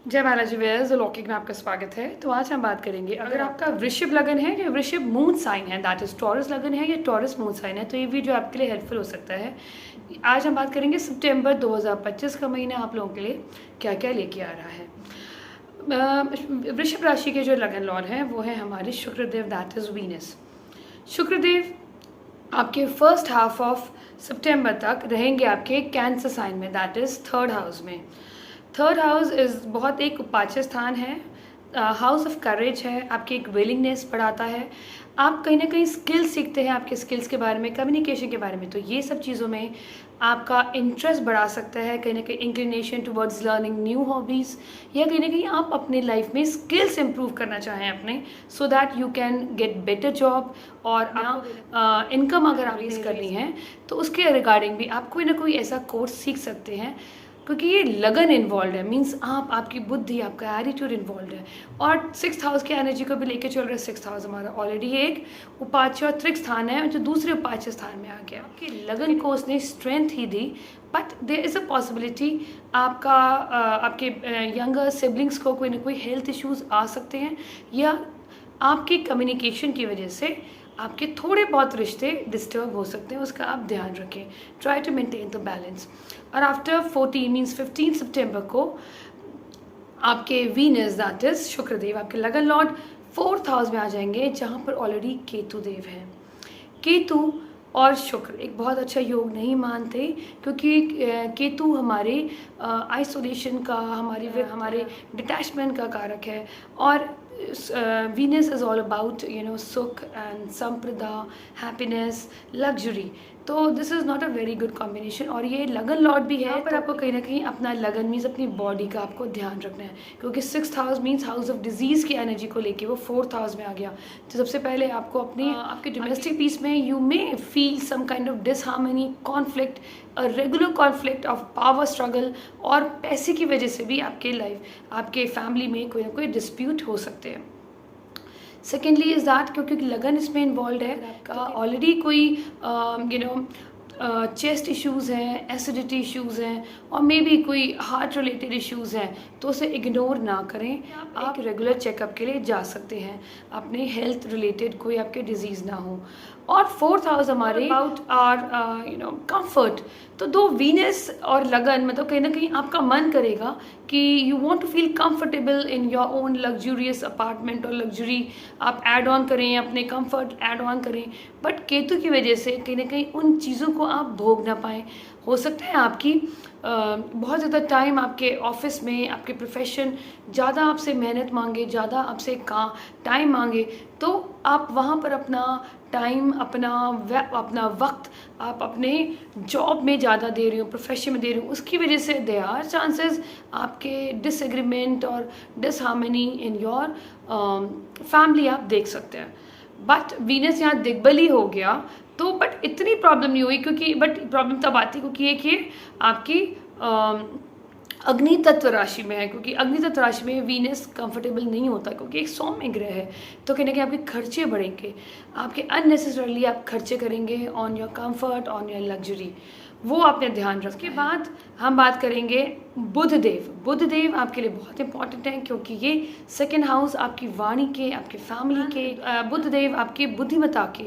जय बालाजी व्यूअर्स, लौकिक में आपका स्वागत है। तो आज हम बात करेंगे, अगर आपका वृषभ लगन है या वृषभ मून साइन है, दैट इज टॉरस लगन है या टॉरस मून साइन है, तो ये वीडियो आपके लिए हेल्पफुल हो सकता है। आज हम बात करेंगे सितंबर 2025 का महीना आप लोगों के लिए क्या क्या लेके आ रहा है। वृषभ राशि के जो लगन लॉर्ड हैं वो है हमारे Shukradev, that is Venus. Shukradev आपके फर्स्ट हाफ ऑफ सितंबर तक रहेंगे आपके कैंसर साइन में, दैट इज थर्ड हाउस में। थर्ड हाउस इज़ बहुत एक उपाच्य स्थान है, हाउस ऑफ करेज है, आपकी एक विलिंगनेस बढ़ाता है। आप कहीं ना कहीं स्किल्स सीखते हैं, आपके स्किल्स के बारे में, कम्युनिकेशन के बारे में, तो ये सब चीज़ों में आपका इंटरेस्ट बढ़ा सकता है। कहीं ना कहीं inclination towards learning new hobbies, या कहीं ना कहीं आप अपने लाइफ में स्किल्स इंप्रूव करना चाहें अपने, so that you can get better job. और इनकम अगर आप रेज करनी है तो उसके रिगार्डिंग भी आप कोई ना कोई ऐसा कोर्स सीख सकते हैं, क्योंकि ये लगन इन्वॉल्व है, मीन्स आपकी बुद्धि, आपका एटीट्यूड इन्वॉल्व है। और सिक्स हाउस की एनर्जी को भी लेके चल रहा है। सिक्स हाउस हमारा ऑलरेडी एक उपाच्य और त्रिक स्थान है जो दूसरे उपाच्य स्थान में आ गया। आपकी लगन को उसने स्ट्रेंथ ही दी, but there is a possibility आपके यंगर सिबलिंग्स को कोई ना कोई हेल्थ इश्यूज आ सकते हैं, या आपकी कम्युनिकेशन की वजह से आपके थोड़े बहुत रिश्ते डिस्टर्ब हो सकते हैं। उसका आप ध्यान रखें, try to maintain the balance. और आफ्टर 14 मीन्स 15 सितंबर को आपके वीनस, दैट इज शुक्रदेव, आपके लगन लॉर्ड फोर्थ हाउस में आ जाएंगे, जहाँ पर ऑलरेडी केतु देव हैं। केतु और शुक्र एक बहुत अच्छा योग नहीं मानते, क्योंकि केतु हमारे आइसोलेशन का, हमारे डिटैचमेंट का कारक है। और Venus is all about सुख and संप्रदा, हैप्पीनेस, लग्जरी। तो this is not a very good combination. और ये लगन लॉर्ड भी है, पर आपको कहीं ना कहीं अपना लगन मीन्स अपनी बॉडी का आपको ध्यान रखना है, क्योंकि sixth house means house of disease की एनर्जी को लेके वो फोर्थ हाउस में आ गया। तो सबसे पहले आपको अपनी आपके डोमेस्टिक पीस में you may feel some kind of disharmony, conflict, regular conflict of power struggle, और पैसे की वजह से भी आपके फैमिली में कोई ना कोई डिस्प्यूट हो सकते हैं। सेकेंडली इज़ दैट, क्योंकि लगन इसमें इन्वॉल्व है, आपका ऑलरेडी कोई चेस्ट इश्यूज़ हैं, एसिडिटी इश्यूज़ हैं, और मे बी कोई हार्ट रिलेटेड इश्यूज़ हैं, तो उसे इग्नोर ना करें। आप रेगुलर चेकअप के लिए जा सकते हैं, अपने हेल्थ रिलेटेड कोई आपके डिजीज़ ना हो। और फोर्थ हाउस हमारे अबाउट आर कंफर्ट। तो दो वीनस और लगन, मतलब कहीं ना कहीं आपका मन करेगा कि you want to feel comfortable in your own luxurious apartment, और लग्जरी आप ऐड ऑन करें, अपने कंफर्ट ऐड ऑन करें, बट केतु की वजह से कहीं ना कहीं उन चीज़ों को आप भोग ना पाएँ। हो सकता है आपकी बहुत ज़्यादा टाइम आपके ऑफिस में, आपके प्रोफेशन ज़्यादा आपसे मेहनत मांगे, ज़्यादा आपसे टाइम मांगे, तो आप वहाँ पर अपना टाइम, अपना वक्त आप अपने जॉब में ज़्यादा दे रही हो, प्रोफेशन में दे रही हो, उसकी वजह से देयर आर चांसेस आपके डिसएग्रीमेंट और डिसहार्मनी इन योर फैमिली आप देख सकते हैं। बट वीनस यहाँ दिग्बली हो गया, तो बट इतनी प्रॉब्लम नहीं हुई, क्योंकि बट प्रॉब्लम तब आती क्योंकि एक ये आपकी अग्नि तत्व राशि में है, क्योंकि अग्नि तत्व राशि में वीनस कंफर्टेबल नहीं होता, क्योंकि एक सौम्य ग्रह है। तो कहीं ना कहीं आपके खर्चे बढ़ेंगे, आपके अननेसेसरली आप खर्चे करेंगे on your comfort, on your luxury, वो आपने ध्यान रखें। उसके बाद हम बात करेंगे बुधदेव। बुधदेव आपके लिए बहुत इंपॉर्टेंट है, क्योंकि ये सेकेंड हाउस आपकी वाणी के, आपके फैमिली के, बुधदेव आपकी बुद्धिमत्ता के,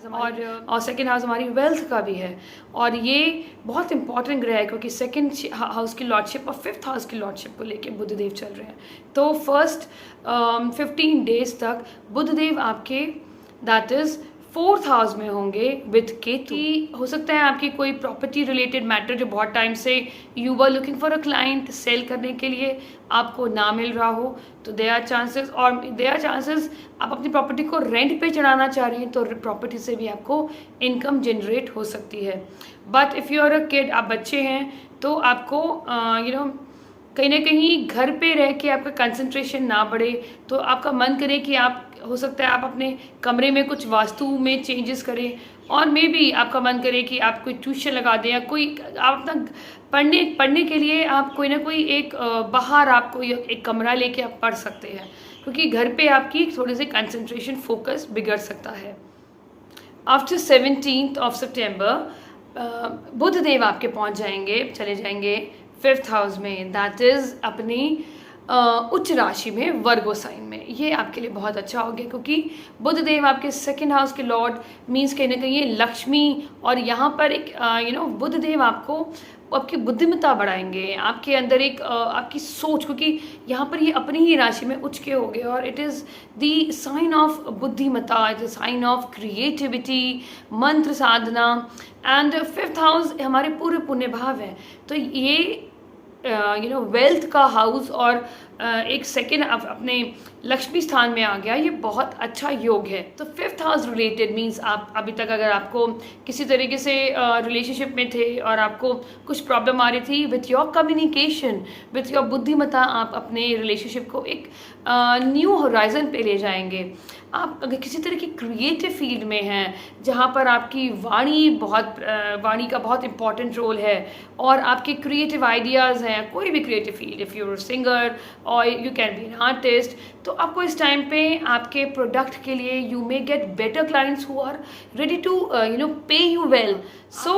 और सेकेंड हाउस हमारी वेल्थ का भी है। और ये बहुत इंपॉर्टेंट ग्रह है, क्योंकि सेकेंड हाउस की लॉर्डशिप और फिफ्थ हाउस की लॉर्डशिप को लेके बुधदेव चल रहे हैं। तो फर्स्ट 15 डेज तक बुधदेव आपके, दैट इज फोर्थ हाउस में होंगे विथ केतु। हो सकता है आपकी कोई प्रॉपर्टी रिलेटेड मैटर जो बहुत टाइम से you were looking for a client sale करने के लिए आपको ना मिल रहा हो, तो देयर आर चांसेस, और देयर आर चांसेस आप अपनी प्रॉपर्टी को रेंट पे चढ़ाना चाह रहे हैं, तो प्रॉपर्टी से भी आपको इनकम जनरेट हो सकती है। But if you are a kid, आप बच्चे हैं, तो आपको कहीं ना कहीं घर पे रह के आपका कंसंट्रेशन ना बढ़े, तो आपका मन करे कि आप, हो सकता है आप अपने कमरे में कुछ वास्तु में चेंजेस करें, और मे बी आपका मन करे कि आप कोई ट्यूशन लगा दें, या कोई आप अपना पढ़ने के लिए आप कोई ना कोई एक बाहर आपको एक कमरा लेके आप पढ़ सकते हैं, क्योंकि घर पे आपकी थोड़ी सी कंसंट्रेशन फोकस बिगड़ सकता है। After 17th of September Budhdev आपके पहुंच जाएंगे, चले जाएंगे फिफ्थ हाउस में, दैट इज अपनी उच्च राशि में वर्गो साइन में, ये आपके लिए बहुत अच्छा हो गया क्योंकि बुध देव आपके सेकंड हाउस के लॉर्ड मीन्स कहीं ना कहीं ये लक्ष्मी, और यहाँ पर एक बुध देव आपको आपकी बुद्धिमत्ता बढ़ाएंगे, आपके अंदर एक आपकी सोच, क्योंकि यहाँ पर ये अपनी ही राशि में उच्च के हो गए और it is the sign of बुद्धिमत्ता, it is sign of creativity, मंत्र साधना। एंड फिफ्थ हाउस हमारे पूरे पुण्य भाव है, तो ये वेल्थ का हाउस और एक सेकेंड अपने लक्ष्मी स्थान में आ गया, ये बहुत अच्छा योग है। तो फिफ्थ हाउस रिलेटेड मीन्स आप अभी तक अगर आपको किसी तरीके से रिलेशनशिप में थे और आपको कुछ प्रॉब्लम आ रही थी with your communication, with your बुद्धिमत्ता, आप अपने रिलेशनशिप को एक न्यू होराइजन पे ले जाएंगे। आप अगर किसी तरह की क्रिएटिव फील्ड में हैं जहाँ पर आपकी वाणी का बहुत इंपॉर्टेंट रोल है और आपके क्रिएटिव आइडियाज़ हैं, कोई भी creative field, if you are singer or you can be an artist, तो आपको इस टाइम पे आपके प्रोडक्ट के लिए you may get better clients who are ready to pay you well. So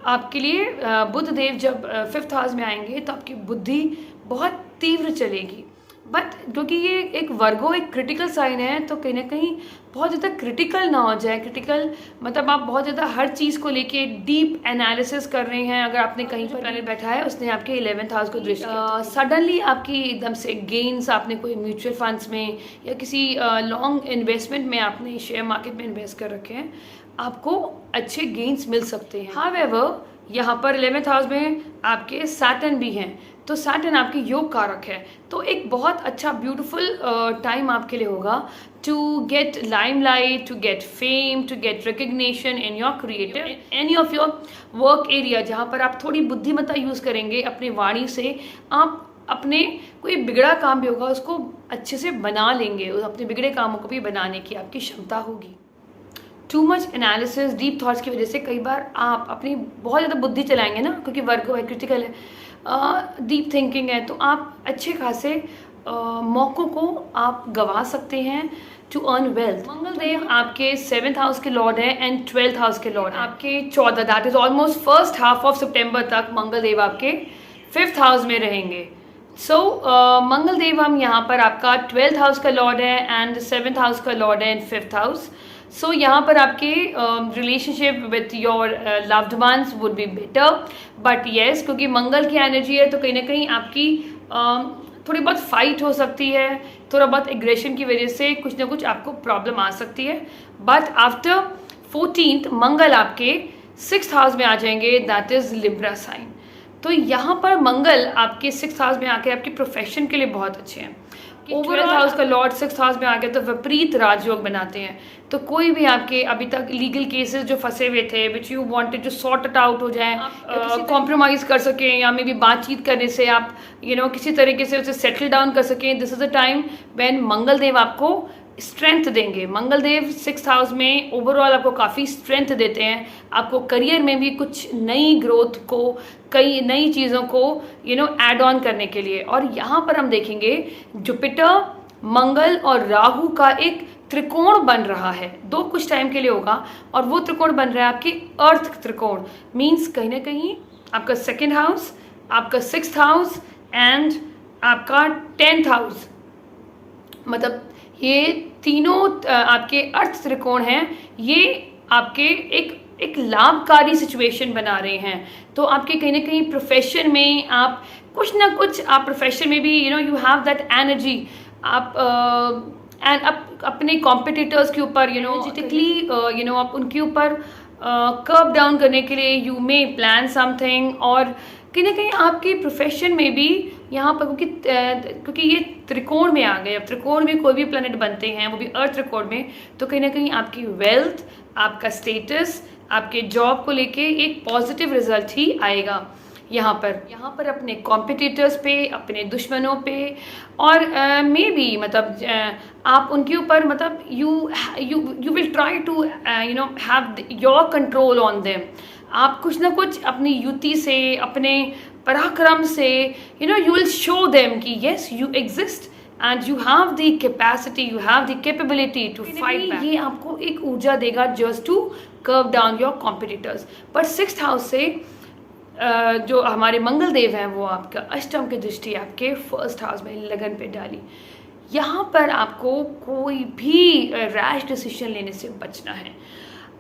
आपके लिए बुध देव जब फिफ्थ हाउस में आएंगे तो आपकी बुद्धि बहुत तीव्र चलेगी, बट क्योंकि ये एक वर्गो एक क्रिटिकल साइन है तो कहीं ना कहीं बहुत ज़्यादा क्रिटिकल ना हो जाए। क्रिटिकल मतलब आप बहुत ज़्यादा हर चीज़ को लेके डीप एनालिसिस कर रहे हैं। अगर आपने कहीं पर प्लैनेट बैठा है उसने आपके 11th हाउस को दृष्टि किया, सडनली आपकी एकदम से गेन्स, आपने कोई म्यूचुअल फंड्स में या किसी लॉन्ग इन्वेस्टमेंट में आपने शेयर मार्केट में इन्वेस्ट कर रखे हैं, आपको अच्छे गेन्स मिल सकते हैं। हाउएवर यहाँ पर 11th हाउस में आपके सैटर्न भी हैं, तो सैटर्न आपकी योग कारक है, तो एक बहुत अच्छा ब्यूटीफुल टाइम आपके लिए होगा to get limelight, to get fame, to get recognition in your creative any of your work area, जहाँ पर आप थोड़ी बुद्धिमत्ता यूज़ करेंगे अपनी वाणी से। आप अपने कोई बिगड़ा काम भी होगा उसको अच्छे से बना लेंगे, अपने बिगड़े कामों को भी बनाने की आपकी क्षमता होगी। Too much analysis, deep thoughts की वजह से कई बार आप अपनी बहुत ज़्यादा बुद्धि चलाएंगे ना, क्योंकि वर्क है, क्रिटिकल है, डीप थिंकिंग है, तो आप अच्छे खासे मौक़ों को आप गंवा सकते हैं टू अर्न वेल्थ। मंगल देव आपके 7th हाउस के लॉर्ड है एंड 12th हाउस के लॉर्ड है। आपके 14 that is almost first half of सितंबर तक मंगल देव आपके 5th हाउस में रहेंगे। सो मंगल देव हम यहाँ पर आपका 12th हाउस का लॉर्ड है एंड 7th हाउस का लॉर्ड है एंड 5th हाउस। सो यहाँ पर आपके relationship with your loved ones would be better, but yes क्योंकि मंगल की एनर्जी है तो कहीं ना कहीं आपकी थोड़ी बहुत फाइट हो सकती है, थोड़ा बहुत एग्रेशन की वजह से कुछ ना कुछ आपको प्रॉब्लम आ सकती है। बट आफ्टर 14th मंगल आपके 6th हाउस में आ जाएंगे, दैट इज़ लिब्रा साइन। तो यहाँ पर मंगल आपके 6th हाउस में आके आपके प्रोफेशन के लिए बहुत अच्छे हैं। ओवरऑल हाउस का लॉर्ड 6th हाउस में आ गया तो विपरीत राजयोग बनाते हैं, तो कोई भी आपके अभी तक लीगल केसेस जो फंसे हुए थे which you wanted to sort it out हो जाए, कॉम्प्रोमाइज़ कर सकें या मे बी बातचीत करने से आप किसी तरीके से उसे सेटल डाउन कर सकें, this is the time when Mangal Dev आपको स्ट्रेंथ देंगे। मंगल देव 6th हाउस में ओवरऑल आपको काफ़ी स्ट्रेंथ देते हैं, आपको करियर में भी कुछ नई ग्रोथ को, कई नई चीज़ों को ऐड ऑन करने के लिए। और यहाँ पर हम देखेंगे जुपिटर, मंगल और राहु का एक त्रिकोण बन रहा है, दो कुछ टाइम के लिए होगा, और वो त्रिकोण बन रहा है आपके अर्थ त्रिकोण, मीन्स कहीं ना कहीं आपका 2nd हाउस, आपका 6th हाउस एंड आपका 10th हाउस, मतलब ये तीनों आपके अर्थ त्रिकोण हैं, ये आपके एक लाभकारी सिचुएशन बना रहे हैं। तो आपके कहीं ना कहीं प्रोफेशन में आप कुछ ना कुछ, आप प्रोफेशन में भी यू हैव दैट एनर्जी, आप एंड अपने कॉम्पिटिटर्स के ऊपर एनर्जेटिकली आप उनके ऊपर कर्व डाउन करने के लिए यू मे प्लान समथिंग, और कहीं ना कहीं आपके प्रोफेशन में भी यहाँ पर क्योंकि ये त्रिकोण में आ गए, अब त्रिकोण में कोई भी प्लैनेट बनते हैं वो भी अर्थ त्रिकोण में, तो कहीं ना कहीं आपकी वेल्थ, आपका स्टेटस, आपके जॉब को लेके एक पॉजिटिव रिजल्ट ही आएगा। यहाँ पर अपने कॉम्पिटिटर्स पे, अपने दुश्मनों पे, और मे बी मतलब आप उनके ऊपर मतलब you will try to have your control on them. आप कुछ ना कुछ अपनी युति से, अपने पराक्रम से यू विल शो देम कि yes you exist and you have the capacity, you have the capability to fight back. ये आपको एक ऊर्जा देगा just to curve down your competitors. पर 6th हाउस से जो हमारे मंगल देव हैं वो आपका अष्टम की दृष्टि आपके फर्स्ट हाउस में लगन पे डाली। यहाँ पर आपको कोई भी रैश डिसीजन लेने से बचना है।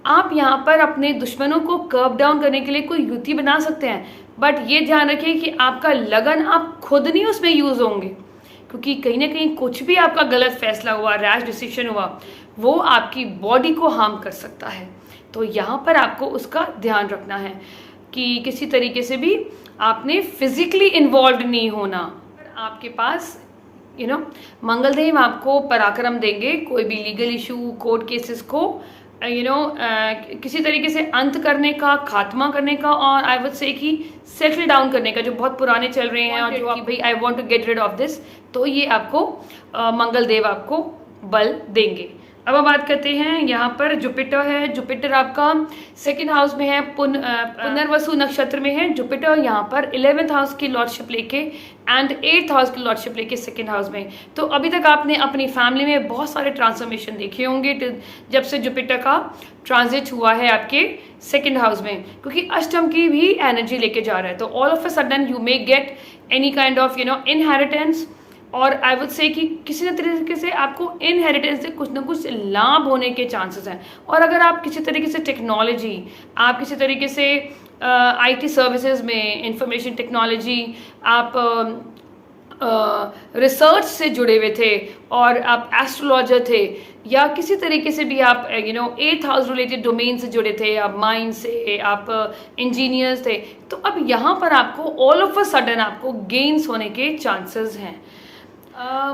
आप यहाँ पर अपने दुश्मनों को कर्व डाउन करने के लिए कोई युति बना सकते हैं, बट ये ध्यान रखिए कि आपका लगन आप खुद नहीं उसमें यूज़ होंगे, क्योंकि कहीं ना कहीं कुछ भी आपका गलत फैसला हुआ, रैश डिसीजन हुआ, वो आपकी बॉडी को हार्म कर सकता है। तो यहाँ पर आपको उसका ध्यान रखना है कि किसी तरीके से भी आपने फिजिकली इन्वॉल्व नहीं होना। आपके पास मंगलदेव आपको पराक्रम देंगे कोई भी लीगल इशू, कोर्ट केसेस को किसी तरीके से अंत करने का, खात्मा करने का, और आई वुड से कि सेटल डाउन करने का, जो बहुत पुराने चल रहे हैं और जो आप भाई I want to get rid of this, तो ये आपको मंगलदेव आपको बल देंगे। अब हम बात करते हैं यहाँ पर जुपिटर है। जुपिटर आपका सेकंड हाउस में है, पुनर्वसु नक्षत्र में है। जुपिटर यहाँ पर 11th हाउस की लॉर्डशिप लेके एंड 8th हाउस की लॉर्डशिप लेके सेकंड हाउस में। तो अभी तक आपने अपनी फैमिली में बहुत सारे ट्रांसफॉर्मेशन देखे होंगे जब से जुपिटर का ट्रांजिट हुआ है आपके सेकंड हाउस में, क्योंकि अष्टम की भी एनर्जी लेके जा रहा है। तो all of a sudden you may get any kind of inheritance, और आई वुड से कि किसी न तरीके से आपको इनहेरिटेंस से कुछ ना कुछ लाभ होने के चांसेस हैं। और अगर आप किसी तरीके से टेक्नोलॉजी, आप किसी तरीके से आईटी सर्विसेज में, इंफॉर्मेशन टेक्नोलॉजी, आप रिसर्च से जुड़े हुए थे और आप एस्ट्रोलॉजर थे, या किसी तरीके से भी आप 8th हाउस रिलेटेड डोमेन से जुड़े थे, आप माइंड से, आप इंजीनियर्स थे, तो अब यहाँ पर आपको ऑल ऑफ अ सडन आपको गेन्स होने के चांसेस हैं।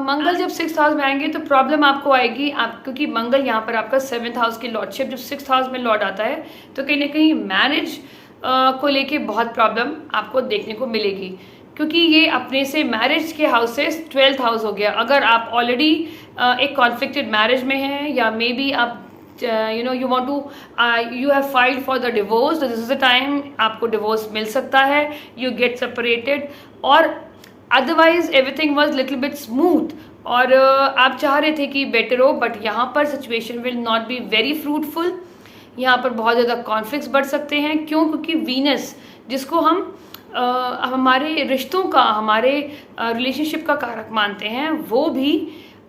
मंगल जब 6th हाउस में आएंगे तो प्रॉब्लम आपको आएगी, आप क्योंकि मंगल यहाँ पर आपका 7th हाउस की लॉर्डशिप, जब 6th हाउस में लॉर्ड आता है तो कहीं ना कहीं मैरिज को लेके बहुत प्रॉब्लम आपको देखने को मिलेगी, क्योंकि ये अपने से मैरिज के हाउस से 12th हाउस हो गया। अगर आप ऑलरेडी एक कॉन्फ्लिक्टेड मैरिज में हैं, या मे बी आप you want to you have filed for the divorce, so this is the time आपको डिवोर्स मिल सकता है, you get separated, और otherwise everything was little bit smooth, और आप चाह रहे थे कि बेटर हो, बट यहाँ पर situation will not be very fruitful. यहाँ पर बहुत ज़्यादा कॉन्फ्लिक्ट्स बढ़ सकते हैं। क्यों? क्योंकि वीनस, जिसको हम हमारे रिश्तों का, हमारे रिलेशनशिप का कारक मानते हैं, वो भी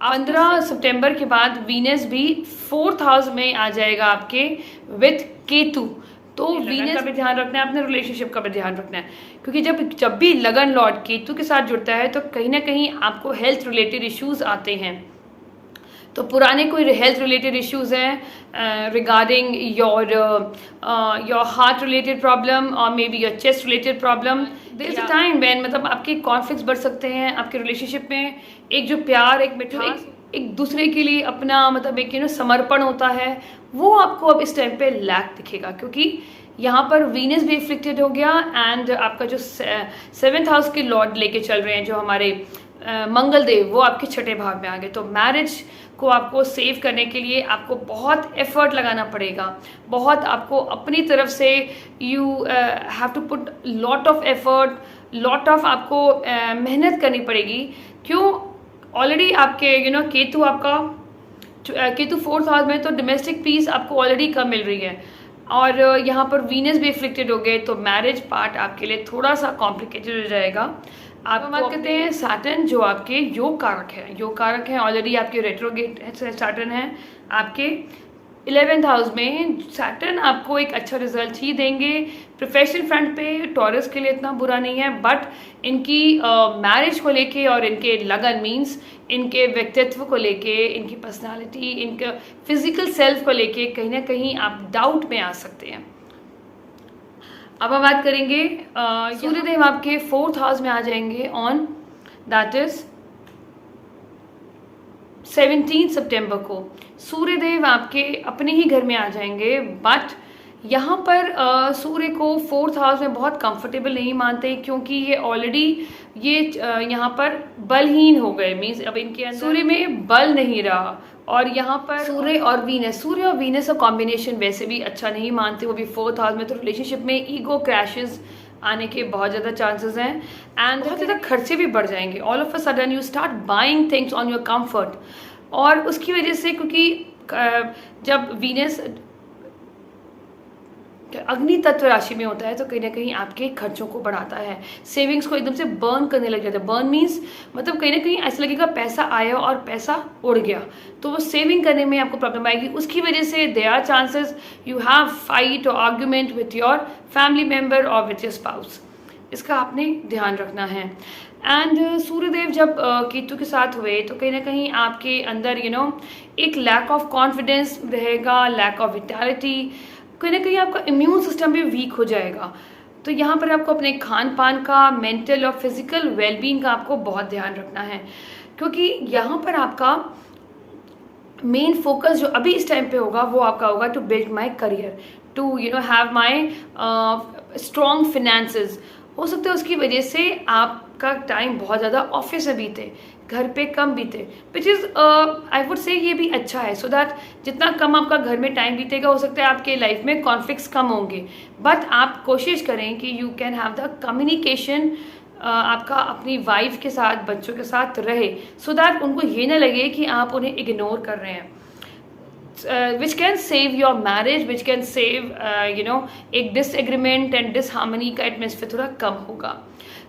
15 सितंबर के बाद वीनस भी 4th हाउस में आ जाएगा आपके विथ केतु। तो वीनस का भी ध्यान रखना है, अपने रिलेशनशिप का भी ध्यान रखना है, क्योंकि जब भी लगन लॉर्ड केतु के साथ जुड़ता है तो कहीं ना कहीं आपको हेल्थ रिलेटेड इश्यूज आते हैं। तो पुराने कोई हेल्थ रिलेटेड इश्यूज हैं regarding your heart related problem, or may be your chest related problem, there is a time when मतलब आपके कॉन्फ्लिक्ट्स बढ़ सकते हैं आपके रिलेशनशिप में। एक जो प्यार, एक मिठास, एक दूसरे के लिए अपना मतलब एक समर्पण होता है, वो आपको अब इस टाइम पे लैक दिखेगा, क्योंकि यहाँ पर वीनस भी इफ्लिक्टेड हो गया एंड आपका जो 7th हाउस के लॉर्ड लेके चल रहे हैं जो हमारे मंगल देव, वो आपके छठे भाव में आ गए। तो मैरिज को आपको सेव करने के लिए आपको बहुत एफर्ट लगाना पड़ेगा, बहुत आपको अपनी तरफ से you have to put lot of effort, lot of आपको मेहनत करनी पड़ेगी। क्यों? ऑलरेडी आपके केतु, आपका केतु 4th हाउस में, तो डोमेस्टिक पीस आपको ऑलरेडी कम मिल रही है, और यहाँ पर वीनस भी इफ्लिक्टेड हो गए, तो मैरिज पार्ट आपके लिए थोड़ा सा कॉम्प्लिकेटेड हो जाएगा। आप बात करते हैं सैटर्न, जो आपके योग कारक है। योग कारक है ऑलरेडी आपके रेट्रोगेट सैटर्न है आपके 11th हाउस में। सैटर्न आपको एक अच्छा रिजल्ट ही देंगे। प्रोफेशनल फ्रंट पे टॉरस के लिए इतना बुरा नहीं है, बट इनकी मैरिज को लेके और इनके लगन मीन्स इनके व्यक्तित्व को लेके, इनकी पर्सनालिटी, इनके फिजिकल सेल्फ को लेके कहीं ना कहीं आप डाउट में आ सकते हैं। अब हम बात करेंगे सूर्यदेव आपके 4th हाउस में आ जाएंगे ऑन दैट इज 17 सितंबर को। सूर्यदेव आपके अपने ही घर में आ जाएंगे, बट यहाँ पर सूर्य को 4th हाउस में बहुत कंफर्टेबल नहीं मानते, क्योंकि ये ऑलरेडी यहाँ पर बलहीन हो गए, मीन्स अब इनके अंदर सूर्य में बल नहीं रहा। और यहाँ पर सूर्य और वीनस का कॉम्बिनेशन वैसे भी अच्छा नहीं मानते, वो भी 4th हाउस में। तो रिलेशनशिप में ईगो क्रैशेस आने के बहुत ज़्यादा चांसेस हैं एंड बहुत ज़्यादा खर्चे भी बढ़ जाएंगे। All of a sudden you start buying things on your comfort, और उसकी वजह से, क्योंकि जब वीनस अग्नि तत्व राशि में होता है तो कहीं ना कहीं आपके खर्चों को बढ़ाता है, सेविंग्स को एकदम से बर्न करने लग जाता है। बर्न मीन्स मतलब कहीं ना कहीं ऐसा लगेगा पैसा आया और पैसा उड़ गया, तो वो सेविंग करने में आपको प्रॉब्लम आएगी। उसकी वजह से there are chances you have fight or argument with your family member or with your spouse, इसका आपने ध्यान रखना है। एंड सूर्यदेव जब केतु के साथ हुए तो कहीं ना कहीं आपके अंदर एक लैक ऑफ कॉन्फिडेंस रहेगा, लैक ऑफ विटैलिटी, कहीं ना कहीं आपका इम्यून सिस्टम भी वीक हो जाएगा। तो यहाँ पर आपको अपने खान पान का, मेंटल और फिजिकल वेलबींग का आपको बहुत ध्यान रखना है, क्योंकि यहाँ पर आपका मेन फोकस जो अभी इस टाइम पे होगा वो आपका होगा to build my career, to have my strong finances. हो सकता है उसकी वजह से आपका टाइम बहुत ज़्यादा ऑफिस में बीते, घर पे कम बीते, which is I would say ये भी अच्छा है, सो दैट जितना कम आपका घर में टाइम बीतेगा हो सकता है आपके लाइफ में कॉन्फ्लिक्ट्स कम होंगे, बट आप कोशिश करें कि you can have the communication आपका अपनी वाइफ के साथ, बच्चों के साथ रहे, सो दैट उनको ये ना लगे कि आप उन्हें इग्नोर कर रहे हैं, which can save your marriage, which can save एक डिसएग्रीमेंट एंड डिसहार्मनी का एटमॉस्फेयर थोड़ा कम होगा।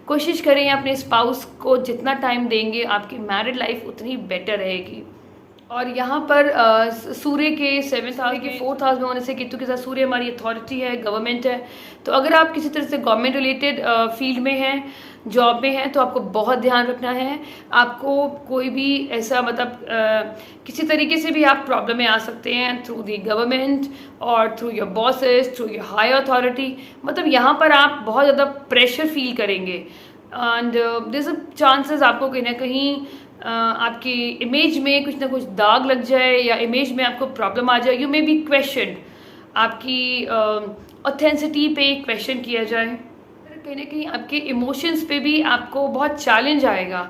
कोशिश करें अपने स्पाउस को जितना टाइम देंगे आपकी मैरिड लाइफ उतनी बेटर रहेगी। और यहाँ पर सूर्य के 7th हाउस के 4th हाउस में होने से केतु के साथ सूर्य हमारी अथॉरिटी है, गवर्नमेंट है, तो अगर आप किसी तरह से गवर्नमेंट रिलेटेड फील्ड में हैं, जॉब में हैं, तो आपको बहुत ध्यान रखना है। आपको कोई भी ऐसा किसी तरीके से भी आप प्रॉब्लम में आ सकते हैं थ्रू दी गवर्नमेंट और through your bosses, through your high authority, यहाँ पर आप बहुत ज़्यादा प्रेशर फील करेंगे एंड दिस चांसेस आपको कहीं ना कहीं आपकी इमेज में कुछ ना कुछ दाग लग जाए या इमेज में आपको प्रॉब्लम आ जाए, यू मे बी क्वेश्चन, आपकी ऑथेंसिटी पे क्वेश्चन किया जाए, कहीं ना कहीं आपके इमोशंस पे भी आपको बहुत चैलेंज आएगा,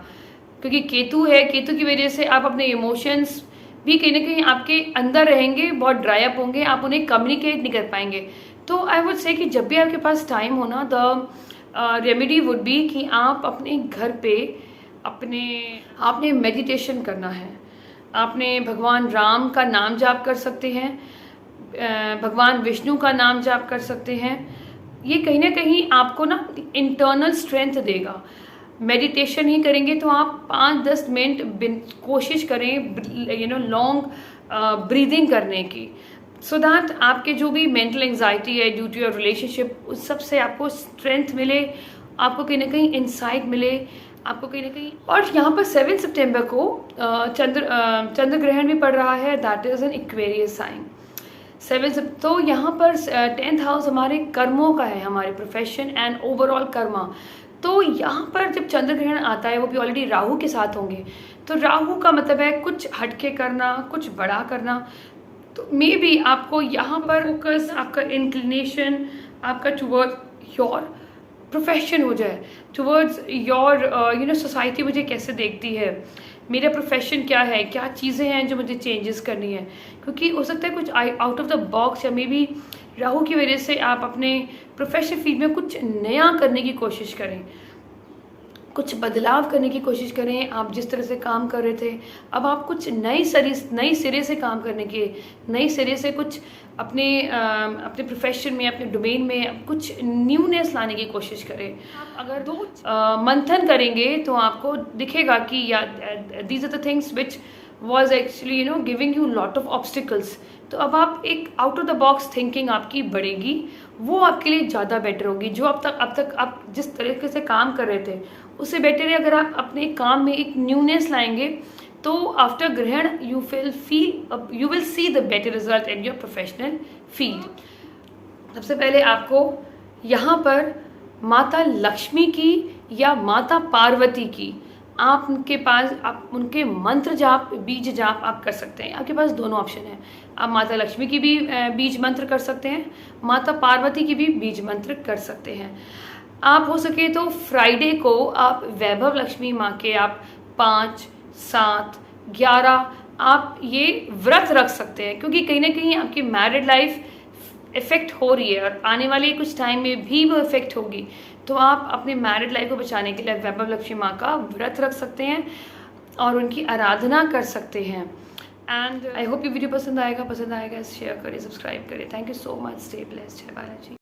क्योंकि केतु है, केतु की वजह से आप अपने इमोशंस भी कहीं ना कहीं आपके अंदर रहेंगे, बहुत ड्राई अप होंगे, आप उन्हें कम्युनिकेट नहीं कर पाएंगे। तो आई वुड से कि जब भी आपके पास टाइम हो ना, द रेमेडी वुड बी कि आप अपने घर पे आपने मेडिटेशन करना है, आपने भगवान राम का नाम जाप कर सकते हैं, भगवान विष्णु का नाम जाप कर सकते हैं। ये कहीं ना कहीं आपको ना इंटरनल स्ट्रेंथ देगा। मेडिटेशन ही करेंगे तो आप 5-10 मिनट कोशिश करें लॉन्ग ब्रीदिंग करने की, सो दैट आपके जो भी मेंटल एंजाइटी है ड्यू टू योर रिलेशनशिप, उस सब से आपको स्ट्रेंथ मिले, आपको कहीं ना कहीं इंसाइट मिले, आपको कहीं ना कहीं। और यहाँ पर 7 सितंबर को चंद्र ग्रहण भी पड़ रहा है, that is an Aquarius sign 7। तो यहाँ पर 10th हाउस हमारे कर्मों का है, हमारे प्रोफेशन एंड ओवरऑल कर्मा। तो यहाँ पर जब चंद्र ग्रहण आता है वो भी ऑलरेडी राहु के साथ होंगे, तो राहु का मतलब है कुछ हटके करना, कुछ बड़ा करना। तो मे बी आपको यहाँ पर फोकस, आपका इंक्लिनेशन आपका टुवर्ड योर प्रोफेशन हो जाए, टुवर्ड्स योर सोसाइटी मुझे कैसे देखती है, मेरा प्रोफेशन क्या है, क्या चीज़ें हैं जो मुझे चेंजेस करनी है, क्योंकि हो सकता है कुछ आउट ऑफ द बॉक्स या मे बी राहु की वजह से आप अपने प्रोफेशनल फील्ड में कुछ नया करने की कोशिश करें, कुछ बदलाव करने की कोशिश करें। आप जिस तरह से काम कर रहे थे अब आप कुछ नई सिरे से काम करने के, नई सिरे से कुछ अपने प्रोफेशन में, अपने डोमेन में कुछ न्यूनेस लाने की कोशिश करें। अगर मंथन करेंगे तो आपको दिखेगा कि these are the things which was actually giving you lot of obstacles. तो अब आप एक out of the box thinking आपकी बढ़ेगी, वो आपके लिए ज़्यादा बेटर होगी। जो अब तक आप जिस तरीके से काम कर रहे थे उससे बेटर है अगर आप अपने काम में एक न्यूनेस लाएंगे, तो आफ्टर ग्रहण you will see the better result in your professional field. सबसे पहले आपको यहाँ पर माता लक्ष्मी की या माता पार्वती की आप उनके मंत्र जाप, बीज जाप आप कर सकते हैं। आपके पास दोनों ऑप्शन है, आप माता लक्ष्मी की भी बीज मंत्र कर सकते हैं, माता पार्वती की भी बीज मंत्र कर सकते हैं। आप हो सके तो फ्राइडे को आप वैभव लक्ष्मी माँ के आप 5, 7, 11 आप ये व्रत रख सकते हैं, क्योंकि कहीं ना कहीं आपकी मैरिड लाइफ इफ़ेक्ट हो रही है और आने वाले कुछ टाइम में भी वो इफ़ेक्ट होगी। तो आप अपने मैरिड लाइफ को बचाने के लिए वैभव लक्ष्मी माँ का व्रत रख सकते हैं और उनकी आराधना कर सकते हैं। एंड आई होप ये वीडियो पसंद आएगा शेयर करें, सब्सक्राइब करें। Thank you so much, stay blessed, जय बालाजी।